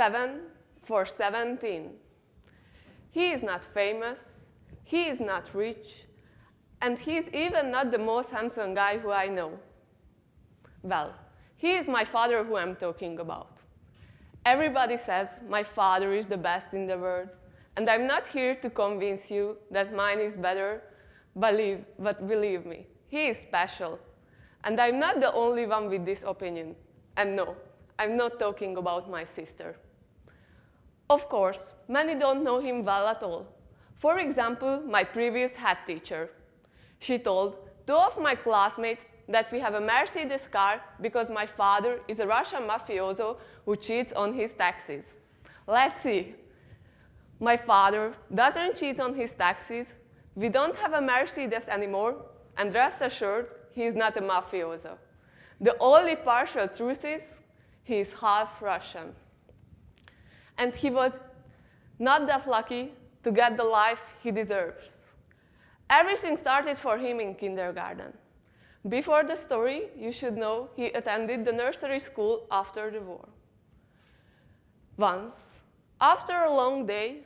7 for 17. He is not famous, he is not rich, and he is even not the most handsome guy who I know. Well, he is my father who I'm talking about. Everybody says my father is the best in the world, and I'm not here to convince you that mine is better, but believe me, he is special. And I'm not the only one with this opinion. And no, I'm not talking about my sister. Of course, many don't know him well at all. For example, my previous head teacher. She told 2 of my classmates that we have a Mercedes car because my father is a Russian mafioso who cheats on his taxes. Let's see. My father doesn't cheat on his taxes, we don't have a Mercedes anymore, and rest assured, he is not a mafioso. The only partial truth is, he is half Russian. And he was not that lucky to get the life he deserves. Everything started for him in kindergarten. Before the story, you should know he attended the nursery school after the war. Once, after a long day,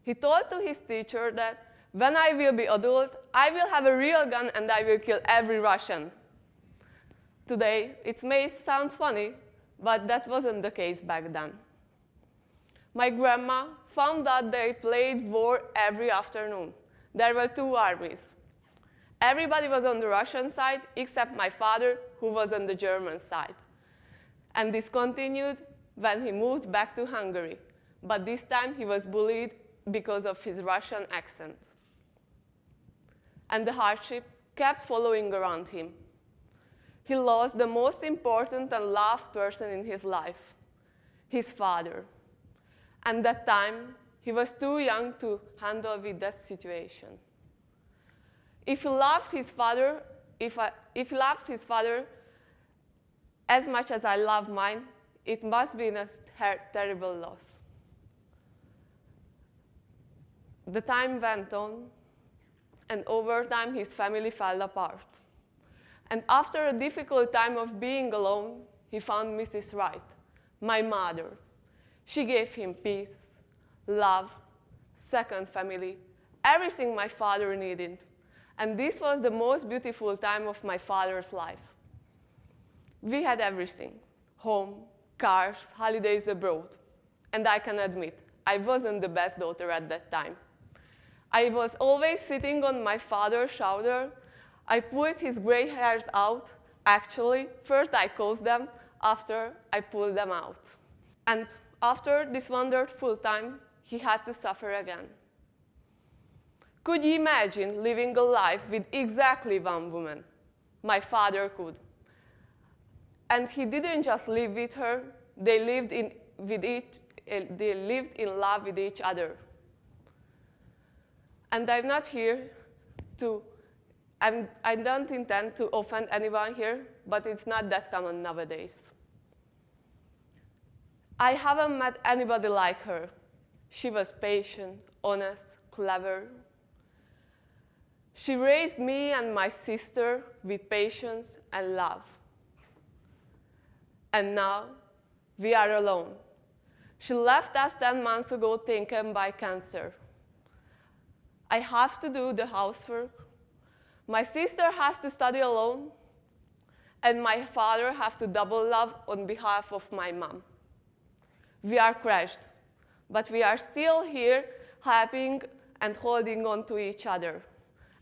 he told to his teacher that when I will be adult, I will have a real gun and I will kill every Russian. Today, it may sound funny, but that wasn't the case back then. My grandma found that they played war every afternoon. There were 2 armies. Everybody was on the Russian side except my father, who was on the German side. And this continued when he moved back to Hungary. But this time he was bullied because of his Russian accent. And the hardship kept following around him. He lost the most important and loved person in his life, his father. And that time, he was too young to handle with that situation. If he loved his father, if he loved his father as much as I love mine, it must be a terrible loss. The time went on, and over time his family fell apart. And after a difficult time of being alone, he found Mrs. Wright, my mother. She gave him peace, love, second family, everything my father needed. And this was the most beautiful time of my father's life. We had everything: home, cars, holidays abroad. And I can admit, I wasn't the best daughter at that time. I was always sitting on my father's shoulder. I pulled his gray hairs out. Actually, first I caused them, after I pulled them out. And after this wonderful time, he had to suffer again. Could you imagine living a life with exactly 1 woman? My father could. And he didn't just live with her, they lived in love with each other. And I'm not here to, I don't intend to offend anyone here, but it's not that common nowadays. I haven't met anybody like her. She was patient, honest, clever. She raised me and my sister with patience and love. And now, we are alone. She left us 10 months ago taken by cancer. I have to do the housework. My sister has to study alone. And my father has to double love on behalf of my mom. We are crashed, but we are still here helping and holding on to each other.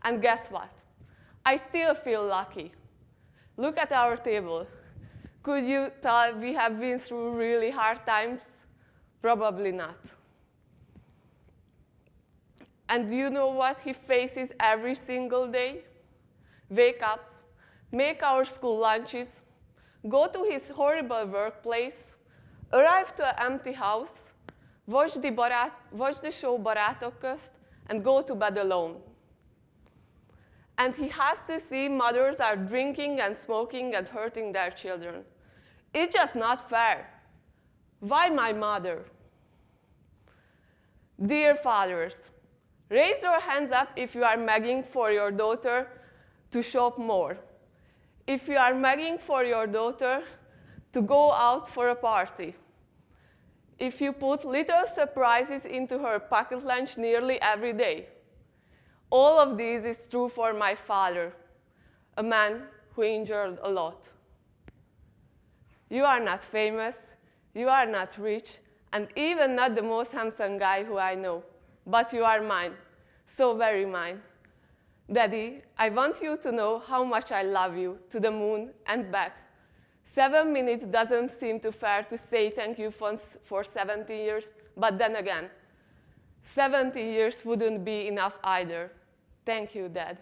And guess what? I still feel lucky. Look at our table. Could you tell we have been through really hard times? Probably not. And do you know what he faces every single day? Wake up, make our school lunches, go to his horrible workplace, arrive to an empty house, watch the show Barátok közt, and go to bed alone. And he has to see mothers are drinking and smoking and hurting their children. It's just not fair. Why my mother? Dear fathers, raise your hands up if you are begging for your daughter to shop more. If you are begging for your daughter to go out for a party. if you put little surprises into her pocket lunch nearly every day. All of this is true for my father, a man who endured a lot. You are not famous, you are not rich, and even not the most handsome guy who I know, but you are mine, so very mine. Daddy, I want you to know how much I love you, to the moon and back. 7 minutes doesn't seem too fair to say thank you for 70 years, but then again, 70 years wouldn't be enough either. Thank you, Dad.